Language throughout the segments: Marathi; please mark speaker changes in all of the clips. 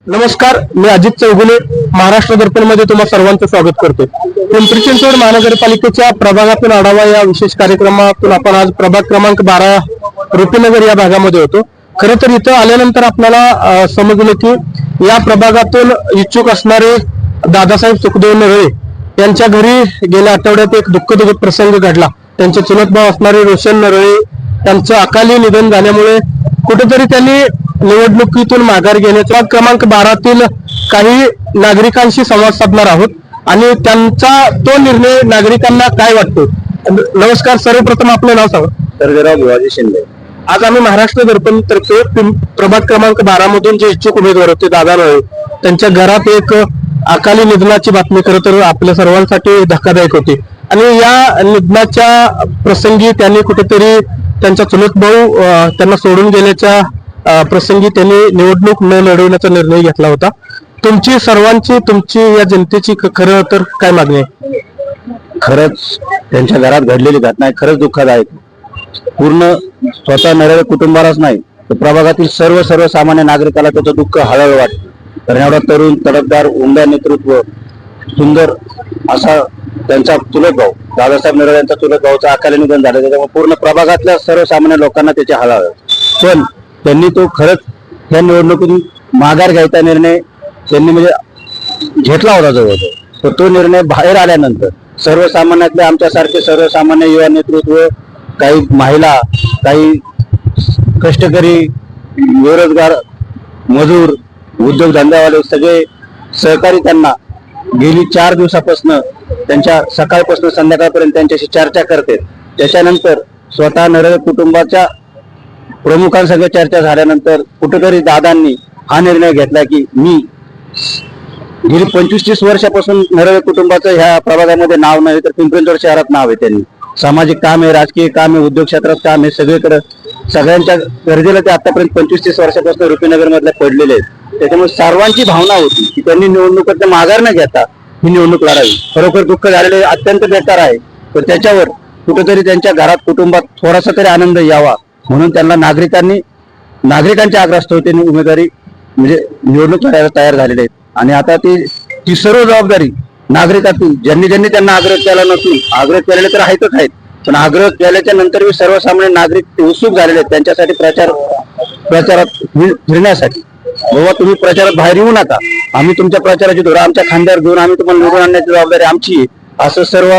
Speaker 1: नमस्कार, मी अजित चौगुले महाराष्ट्र दर्पण मध्ये तुम्हा सर्वांचं स्वागत करतो। पिंपरी चिंचवड महानगरपालिकेच्या प्रभागातून आढावा या विशेष कार्यक्रमातून आपण आज प्रभाग क्रमांक 12 रुपीनगर या भागामध्ये होतो। खरं तर इथं आल्यानंतर आपल्याला समजलं की या प्रभागातून इच्छुक असणारे दादासाहेब सुखदेव नरळे यांच्या घरी गेल्या आठवड्यात एक दुःखद प्रसंग घडला। त्यांचे चुलत भाऊ असणारे रोशन नरळे यांचं अकाली निधन झाल्यामुळे कुठेतरी त्यांनी निवडणुकीतून माघार घेण्याचा क्रमांक 12 काही नागरिकांशी संवाद साधणार आहोत आणि त्यांचा तो निर्णय नागरिकांना काय वाटतो। नमस्कार, सर्वप्रथम आपलं नाव सांगा।
Speaker 2: सर्वेराव भिवाजी शिंदे।
Speaker 1: आज आम्ही महाराष्ट्र दर्पण तर्फे प्रभाग क्रमांक 12 मधून जे इच्छुक उमेदवार होते दादा नरळे त्यांच्या घरात एक अकाली निधनाची बातमी खरं तर आपल्या सर्वांसाठी धक्कादायक होती आणि या निधनाच्या प्रसंगी त्यांनी कुठेतरी त्यांचा चुलत भाऊ त्यांना सोडून गेल्याच्या प्रसंगी त्यांनी निवडणूक न लढवण्याचा निर्णय घेतला होता। तुमची सर्वांची तुमची या जनतेची खरं तर काय मागणी आहे?
Speaker 2: खरंच त्यांच्या घरात घडलेली घटना आहे, खरंच दुःखदायक। पूर्ण स्वतः नरळे कुटुंबालाच नाही तर प्रभागातील सर्वसामान्य नागरिकाला त्याचं दुःख हळहळ वाटतं। कारण एवढा तरुण तडफदार उमदा नेतृत्व सुंदर असा त्यांचा चुलत भाऊ दादासाहेब नरळे यांचा चुलत भाऊचा अकाली निधन झालं, त्याच्यामुळे पूर्ण प्रभागातल्या सर्वसामान्य लोकांना त्याची हळहळ। पण त्यांनी तो खरंच या निवडणुकीतून माघार घ्यायचा निर्णय त्यांनी म्हणजे घेतला होता जवळजवळ, तर तो निर्णय बाहेर आल्यानंतर सर्वसामान्यातले आमच्यासारखे सर्वसामान्य युवा नेतृत्व, काही महिला, काही कष्टकरी, बेरोजगार, मजूर, उद्योगधंद्यावाले सगळे सहकारी त्यांना गेली 4 दिवसापासून त्यांच्या सकाळपासून संध्याकाळपर्यंत त्यांच्याशी चर्चा करते। त्याच्यानंतर स्वतः नरळे कुटुंबाच्या प्रमुखांसंग चर्चा झाल्यानंतर कुठेतरी दादांनी हा निर्णय घेतला की मी गेली 25-30 वर्षापासून नरळे कुटुंबाचं ह्या प्रभागामध्ये नाव नाही तर पिंपरी चिंचवड शहरात नाव आहे। त्यांनी सामाजिक काम आहे, राजकीय काम आहे, उद्योग क्षेत्रात काम आहे, सगळीकडे सगळ्यांच्या गरजेला ते आतापर्यंत 25-30 वर्षापासून रुपीनगर मधल्या पडलेले आहेत। त्याच्यामुळे सर्वांची भावना होती की त्यांनी निवडणुकीत माघार न घेता ही निवडणूक लढावी। खरोखर दुःख झालेले अत्यंत बेकार आहे, पण त्याच्यावर कुठेतरी त्यांच्या घरात कुटुंबात थोडासा तरी आनंद यावा म्हणून त्यांना नागरिकांच्या आग्रहास्तव त्यांनी उमेदवारी म्हणजे निवडणूक लढायला तयार झालेले आहेत। आणि आता ती सर्व जबाबदारी नागरिकातील ज्यांनी त्यांना आग्रह केला नसून आग्रह केलेले तर आहेतच आहेत, पण आग्रह केल्याच्या नंतर सर्वसामान्य नागरिक उत्सुक झालेले आहेत त्यांच्यासाठी प्रचारात फिरण्यासाठी। बाबा तुम्ही प्रचारात बाहेर येऊ नका, आम्ही तुमच्या प्रचाराची धोरण आमच्या खांद्यावर घेऊन आम्ही तुम्हाला निवडून आणण्याची जबाबदारी आमची आहे, असं सर्व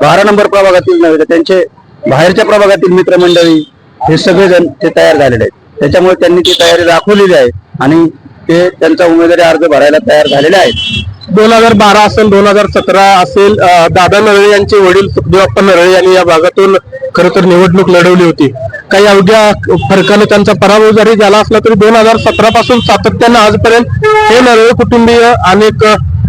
Speaker 2: 12 नंबर प्रभागातील नव्हे तर त्यांचे बाहेरच्या प्रभागातील मित्रमंडळी हे सगळेजण ते तयार झालेले आहेत। त्याच्यामुळे त्यांनी ती तयारी दाखवलेली आहे आणि ते त्यांचा उमेदवारी अर्ज भरायला तयार झालेले आहेत।
Speaker 1: 2012 असेल, 2017 असेल, दादा नरळे यांचे वडील सुखदेवप्पा नरळे यांनी या भागातून खरं तर निवडणूक लढवली होती। काही अवघ्या फरकाने त्यांचा पराभव जरी झाला असला तरी 2017 पासून सातत्यानं आजपर्यंत हे नरळे कुटुंबीय अनेक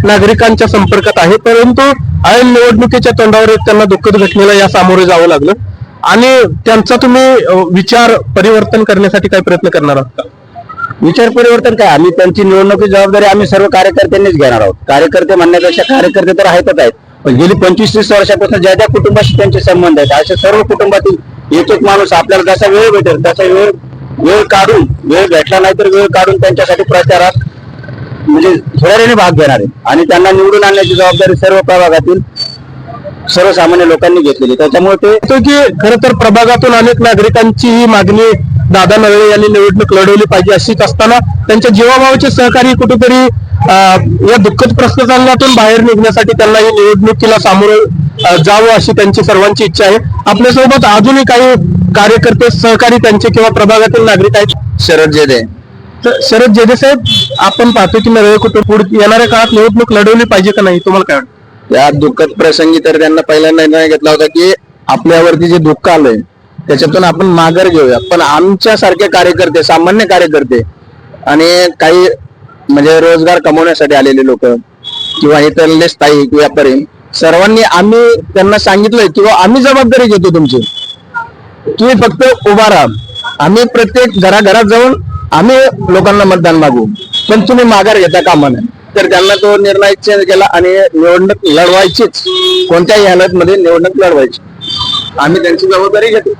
Speaker 1: नागरिकांच्या संपर्कात आहे, परंतु ऐन निवडणुकीच्या तोंडावर त्यांना दुःखद घटनेला या सामोरे जावं लागलं आणि त्यांचा तुम्ही विचार परिवर्तन करण्यासाठी काय प्रयत्न करणार आहात?
Speaker 2: विचार परिवर्तन काय, आम्ही त्यांची निवडणुकीची जबाबदारी आम्ही सर्व कार्यकर्त्यांनीच घेणार आहोत। कार्यकर्ते म्हणण्यापेक्षा कार्यकर्ते तर आहेतच आहेत, पण गेली 25-30 वर्षापासून ज्या कुटुंबाशी त्यांचे संबंध आहेत अशा सर्व कुटुंबातील एक माणूस आपल्याला जसा वेळ भेटेल तसा वेळ भेटला नाही तर वेळ काढून त्यांच्यासाठी प्रचारात म्हणजे थोड्याने भाग घेणार आहे आणि त्यांना निवडून आणण्याची जबाबदारी सर्व प्रभागातील सर्वसामान्य लोकांनी घेतलेली। त्याच्यामुळे ते
Speaker 1: की खरं तर प्रभागातून अनेक नागरिकांची ही मागणी दादा नरळे यांनी निवडणूक लढवली पाहिजे अशीच असताना त्यांच्या जीवाभावाचे सहकारी कुठेतरी या दुःखद प्रसंगातून बाहेर निघण्यासाठी त्यांना ही निवडणुकीला सामोरं जावं अशी त्यांची सर्वांची इच्छा आहे। आपल्यासोबत अजूनही काही कार्यकर्ते सहकारी त्यांचे किंवा प्रभागातील नागरिक आहेत।
Speaker 2: शरद जेदे।
Speaker 1: तर शरद जेदे साहेब, आपण पाहतो की नरळे कुटुंब येणाऱ्या काळात निवडणूक लढवली पाहिजे का नाही, तुम्हाला काय वाटतं?
Speaker 2: या दुःखद प्रसंगी तर त्यांना पहिल्यांदा निर्णय घेतला होता की आपल्यावरती जे दुःख आलंय त्याच्यातून आपण माघार घेऊया, पण आमच्या सारखे कार्यकर्ते, सामान्य कार्यकर्ते आणि काही म्हणजे रोजगार कमवण्यासाठी आलेले लोक किंवा इतरले स्थायिक व्यापारी सर्वांनी आम्ही त्यांना सांगितलंय किंवा आम्ही जबाबदारी घेतो तुमची, तुम्ही फक्त उभा राहा, आम्ही प्रत्येक घराघरात जाऊन आम्ही लोकांना मतदान मागू, पण तुम्ही माघार घेता कामा नये। तर त्यांना तो निर्णय केला आणि निवडणूक लढवायचीच, कोणत्याही हालतमध्ये निवडणूक लढवायची, आम्ही त्यांची जबाबदारी घेतो।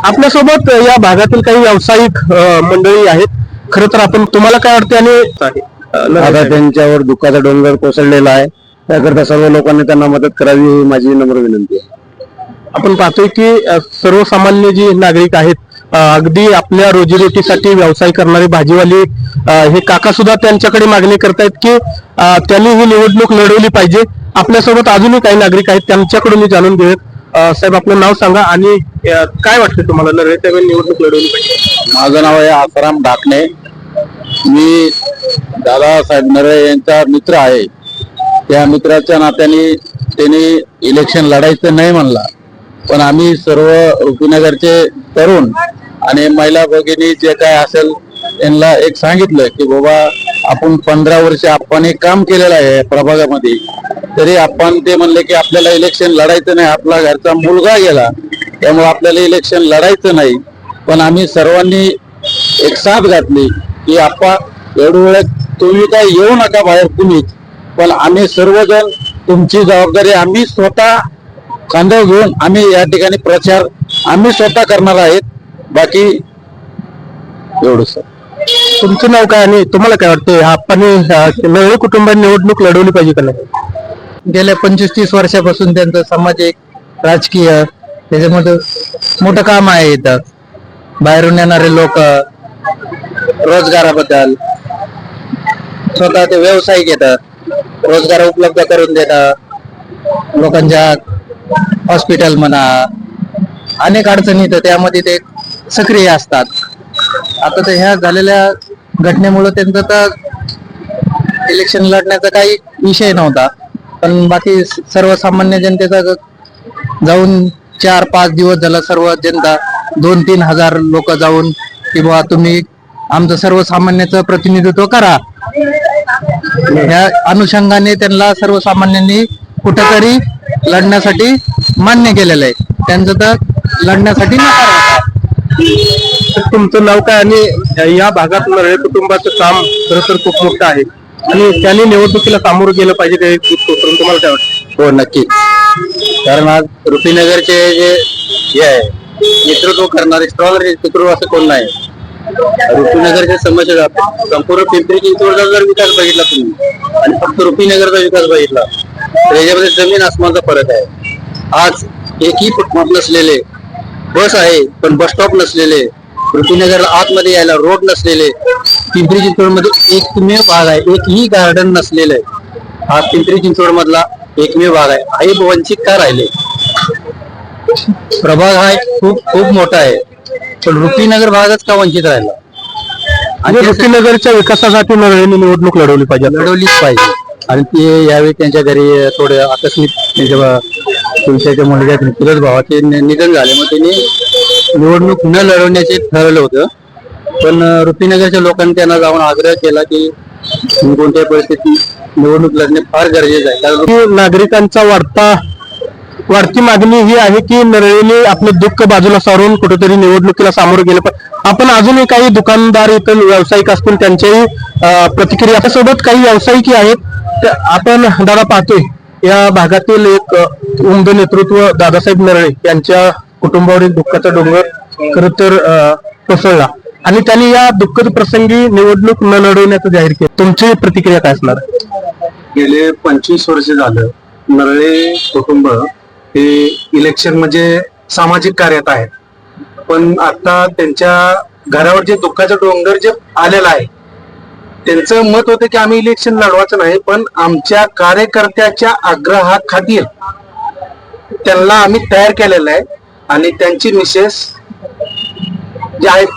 Speaker 1: आपल्यासोबत या भागातील काही व्यावसायिक मंडळी आहेत, खरं तर आपण तुम्हाला काय वाटते आणि
Speaker 2: आता त्यांच्यावर दुःखाचा डोंगर कोसळलेला आहे. त्याकरता सर्व लोकांनी त्यांना मदत करावी ही माझी नम्र विनंती आहे.
Speaker 1: आपण पाहतोय की सर्वसामान्य जी नागरिक आहेत, अगदी आपल्या रोजीरोटीसाठी व्यवसाय करणारे भाजीवाली हे काका सुद्धा त्यांच्याकडे मागणी करतायत की त्यांनी ही निवडणूक लढवली पाहिजे. आपल्यासोबत अजूनही काही नागरिक आहेत, त्यांच्याकडून जाणून घेऊयात. साहेब, आपलं नाव सांगा आणि काय वाटतं तुम्हाला नरळीच्या वेळी निवडणूक लढवली पाहिजे?
Speaker 2: माझं नाव आहे आसाराम ढाकणे. मी दादासाहेब नरळे यांचा मित्र आहे. त्या मित्राच्या नात्याने त्यांनी इलेक्शन लढायचं नाही म्हणला, पण आम्ही सर्व रुपीनगरचे तरुण आणि महिला भगिनी जे काय असेल त्यांना एक सांगितलं की बाबा आपण 15 वर्ष आपण एक काम केलेलं आहे प्रभागामध्ये, तरी आपण ते म्हणले की आपल्याला इलेक्शन लढायचं नाही, आपला घरचा मुलगा गेला त्यामुळे आपल्याला इलेक्शन लढायचं नाही. पण आम्ही सर्वांनी एक साथ घातली की आपण एवढं वेळ तुम्ही काय येऊ नका बाहेर कुणीच, पण आम्ही सर्वजण तुमची जबाबदारी आम्ही स्वतः खांद्यावर घेऊन आम्ही या ठिकाणी प्रचार आम्ही स्वतः करणार आहेत. बाकी एवढंच.
Speaker 1: तुमचं नाव काय आणि तुम्हाला काय वाटतं आपण नरळे कुटुंबाने निवडणूक लढवली पाहिजे का नाही?
Speaker 3: गेल्या 25-30 वर्षापासून त्यांचं सामाजिक राजकीय त्याच्यामध्ये मोठं काम आहे. इथं बाहेरून येणारे लोक रोजगाराबद्दल स्वतः ते व्यवसाय घेतात, रोजगार उपलब्ध करून देतात. लोकांच्या हॉस्पिटल म्हणा अनेक अडचणी तर त्यामध्ये ते सक्रिय असतात. आता तर ह्या झालेल्या घटनेमुळे त्यांचं तर इलेक्शन लढण्याचा काही विषय नव्हता, पण बाकी सर्वसामान्य जनतेचा जाऊन 4-5 दिवस झाला सर्व जनता 2-3 हजार लोक जाऊन की बाबा तुम्ही आमचं सर्वसामान्याचं प्रतिनिधित्व करा. ह्या अनुषंगाने त्यांना सर्वसामान्यांनी कुठेतरी लढण्यासाठी मान्य केलेलं आहे. त्यांचं तर लढण्यासाठी नकार होता.
Speaker 1: तुमचं नाव काय आणि या भागात नरळे कुटुंबाचं काम खरं तर खूप मोठं आहे आणि त्यांनी निवडणुकीला सामोरं गेलं पाहिजे ते करून तुम्हाला काय वाटतं?
Speaker 2: हो, नक्की. कारण आज रुपीनगरचे जे हे आहे नेतृत्व करणारे स्ट्रॉंग नेतृत्व असं कोण नाही. रुपीनगरच्या समस्या जातात. संपूर्ण पिंपरी चिंचवडचा जर विकास बघितला तुम्ही आणि फक्त रुपीनगरचा विकास बघितला तर याच्यामध्ये जमीन आसमानचा फरक आहे. आज एकही फुटपाथ नसलेले बस आहे, पण बस स्टॉप नसलेले, रुपीनगरला आतमध्ये यायला रोड नसलेले, पिंपरी चिंचवड मध्ये एकमेव भाग आहे, एकही गार्डन नसलेलं आहे. हा पिंपरी चिंचवड मधला एकमेव भाग आहे. आई वंचित का राहिले? प्रभाग हा खूप खूप मोठा आहे, पण रुपीनगर भागच का वंचित राहिला?
Speaker 1: आणि रुपीनगरच्या विकासासाठी नरळेंनी निवडणूक लढवली पाहिजे.
Speaker 2: आणि ते यावेळी त्यांच्या घरी थोडे आकस्मिक त्यांच्या तुमच्या मुलग्या तुलस भावाचे निधन झाले, मग त्यांनी निवडणूक न लढवण्याचे ठरवलं होतं. पण रुपीनगरच्या लोकांनी त्यांना जाऊन आग्रह केला की कोणत्याही परिस्थितीत निवडणूक लढणे फार गरजेचं आहे. कारण
Speaker 1: नागरिकांचा वाढती मागणी ही आहे की नरळेंनी आपलं दुःख बाजूला सारून कुठेतरी निवडणुकीला सामोरं गेलं. पण आपण अजूनही काही दुकानदार इतर व्यावसायिक असतील त्यांच्याही प्रतिक्रिया सोबत काही व्यावसायिक आहेत. आपण दादा पाहतोय या भागातील एक उमद नेतृत्व दादासाहेब नरळे यांच्या कुटुंबावर एक दुःखाचा डोंगर खर तर कोसळला आणि त्यांनी या दुःखद प्रसंगी निवडणूक न लढवण्याचं जाहीर केलं. तुमची प्रतिक्रिया काय असणार?
Speaker 4: गेले 25 वर्ष झालं नरळे कुटुंब हे इलेक्शन म्हणजे सामाजिक कार्यात आहे, पण आता त्यांच्या घरावर जे दुःखाचं डोंगर जे आलेलं आहे त्यांचं मत होतं की आम्ही इलेक्शन लढवायचं नाही, पण आमच्या कार्यकर्त्याच्या आग्रहाखातीर त्यांना आम्ही तयार केलेलं आहे. आणि त्यांची मिसेस जे आहेत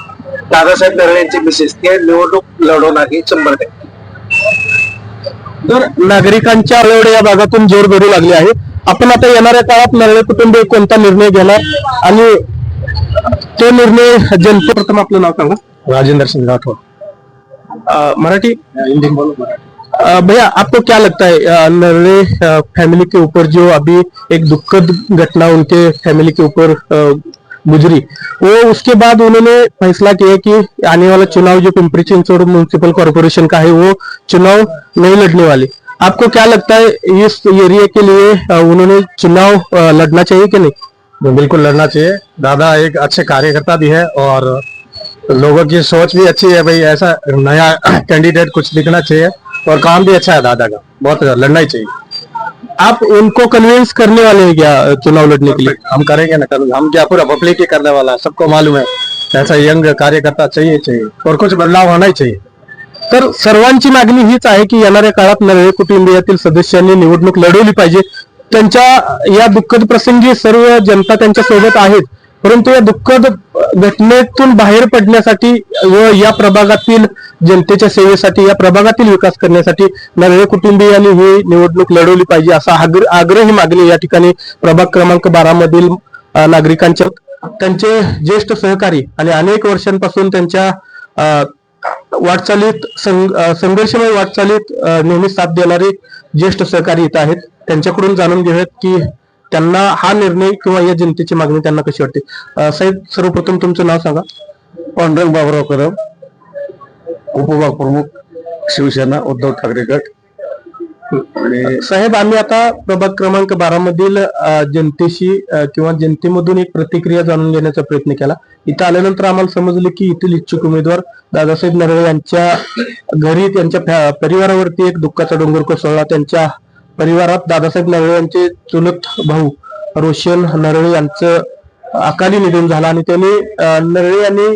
Speaker 4: दादासाहेब नरळे यांची मिसेस ते निवडणूक लढवणार ही 100%.
Speaker 1: तर नागरिकांच्या एवढे या भागातून जोर धरू लागले आहे. आपण आता येणाऱ्या काळात नरळे कुटुंब कोणता निर्णय घेणार आणि तो निर्णय जनते. प्रथम आपलं नाव सांगा.
Speaker 2: राजेंद्र सिंह राठौर.
Speaker 1: मराठी हिंदी भैया, आपको क्या लगता है नरळे फैमिली के ऊपर जो अभी एक दुखद घटना उनके फैमिली के ऊपर गुजरी, वो उसके बाद उन्होंने फैसला किया कि आने वाला चुनाव जो पिंपरी चिंचवड़ म्युनिसिपल कॉर्पोरेशन का है वो चुनाव नहीं लड़ने वाले. आपको क्या लगता है इस एरिया के लिए उन्होंने चुनाव लड़ना चाहिए कि नहीं?
Speaker 2: बिल्कुल लड़ना चाहिए. दादा एक अच्छे कार्यकर्ता भी है और लोगों की सोच भी अच्छी है. भाई ऐसा नया कैंडिडेट कुछ दिखना चाहिए.
Speaker 1: और काम भी अच्छा है दादा का, बहुत लड़ना ही चाहिए। आप उनको कन्विंस करने वाले हैं क्या चुनाव लड़ने के लिए?
Speaker 2: हम करेंगे ना, हम क्या पूरा पब्लिक ही करने वाला है, सबको मालूम है ऐसा यंग कार्यकर्ता चाहिए और कुछ बदलाव होना ही चाहिए।
Speaker 1: तर सर्वांची मागणी हीच आहे की येणाऱ्या काळात नरळे कुटुंबियातील सदस्यांनी निवडणूक लढवली पाहिजे। त्यांच्या या दुःखद प्रसंगी सर्व जनता त्यांच्या सोबत आहेत, परंतु या दुःखद घटनेतून बाहेर पडण्यासाठी व या प्रभागातील जनतेच्या सेवेसाठी, या प्रभागातील विकास करण्यासाठी नरळे कुटुंबियांनी ही निवडणूक लढवली पाहिजे असा आग्रही मागणी या ठिकाणी प्रभाग क्रमांक 12 मधील नागरिकांच्या, त्यांचे ज्येष्ठ सहकारी आणि अनेक वर्षांपासून त्यांच्या वाटचालीत संघर्षमय वाटचालीत नेहमी साथ देणारे ज्येष्ठ सहकारी इथं आहेत। त्यांच्याकडून जाणून घेऊयात की त्यांना हा निर्णय किंवा या जनतेची मागणी त्यांना कशी वाटते। साहेब, सर्वप्रथम तुमचं नाव सांगा।
Speaker 2: पांडुरंग बाबुराव कदम, उपविभाग प्रमुख, शिवसेना, उद्धव ठाकरे गट।
Speaker 1: आणि साहेब, आम्ही आता प्रभाग क्रमांक 12 मधील जनतेशी किंवा जनतेमधून एक प्रतिक्रिया जाणून घेण्याचा प्रयत्न केला। इथं आल्यानंतर आम्हाला समजलं की येथील इच्छुक उमेदवार दादासाहेब नरळे यांच्या घरी, त्यांच्या परिवारावरती एक दुःखाचा डोंगर कोसळला। त्यांच्या परिवारात दादासाहेब नरळे यांचे चुलत भाऊ रोशन नरळे यांचं अकाली निधन झालं आणि त्यांनी नरळे यांनी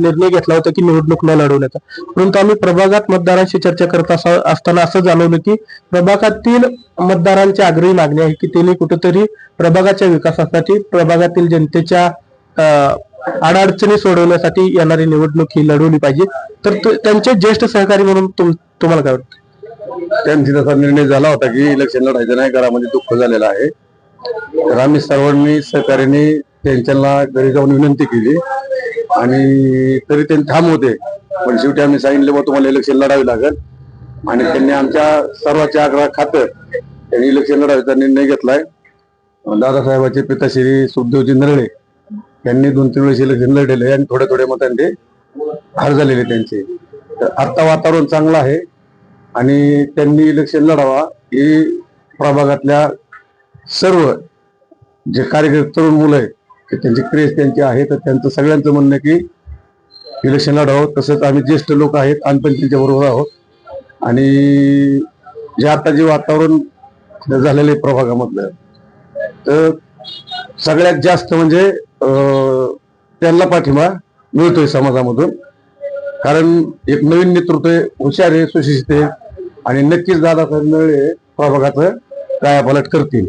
Speaker 1: निर्णय घेतला होता की निवडणूक न लढवण्याचा। परंतु आम्ही प्रभागात मतदारांशी चर्चा करत असताना असं जाणवलं की प्रभागातील मतदारांची आग्रही मागणी आहे की त्यांनी कुठेतरी प्रभागाच्या विकासासाठी, प्रभागातील जनतेच्या अडचणी सोडवण्यासाठी येणारी निवडणूक ही लढवली पाहिजे। तर त्यांचे ज्येष्ठ सहकारी म्हणून तुम्हाला काय वाटतं?
Speaker 2: त्यांची तसा निर्णय झाला होता की इलेक्शन लढायचं नाही, घरामध्ये दुःख झालेलं आहे। तर आम्ही सर्वांनी सहकार्याने त्यांच्याला घरी जाऊन विनंती केली आणि तरी ते ठाम होते, पण शेवटी आम्ही सांगितलं बा तुम्हाला इलेक्शन लढावी लागेल आणि त्यांनी आमच्या सर्वांच्या आग्रह खातर त्यांनी इलेक्शन लढायचा निर्णय घेतलाय। दादासाहेबांचे पिताश्री सुखदेवजी नरळे यांनी 2-3 वेळेस इलेक्शन लढलेले आणि थोड्या मतांनी हार झालेले त्यांचे। तर आता वातावरण चांगलं आहे आणि त्यांनी इलेक्शन लढावा ही प्रभागातल्या सर्व जे कार्यकर्ते तरुण मुलं आहेत त्यांची क्रेज त्यांची आहे, तर त्यांचं सगळ्यांचं म्हणणं की इलेक्शन लढावं। तसंच आम्ही ज्येष्ठ लोक आहेत, आम्ही पण त्यांच्या बरोबर आहोत आणि जे आता जे वातावरण झालेलं आहे प्रभागामधलं, तर सगळ्यात जास्त म्हणजे त्यांना पाठिंबा मिळतोय समाजामधून, कारण एक नवीन नेतृत्व हुशार आहे, सुशिक्षित आहे आणि नक्कीच दादासाहेब नरळे प्रभागाचं कायापालट करतील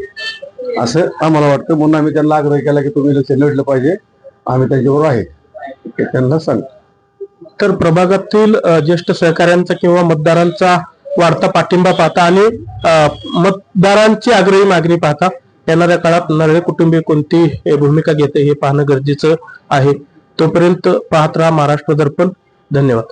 Speaker 2: असं आम्हाला वाटतं। म्हणून आम्ही त्यांना आग्रह केला की तुम्ही इलेक्शन लढलं पाहिजे, आम्ही त्यांच्याबरोबर आहे हे त्यांना सांग।
Speaker 1: तर प्रभागातील ज्येष्ठ सहकाऱ्यांचा किंवा मतदारांचा वाढता पाठिंबा पाहता आणि मतदारांची आग्रही मागणी पाहता येणाऱ्या काळात नरळे कुटुंबीय कोणती भूमिका घेते हे पाहणं गरजेचं आहे। तोपर्यंत पाहत राहा महाराष्ट्र दर्पण। धन्यवाद।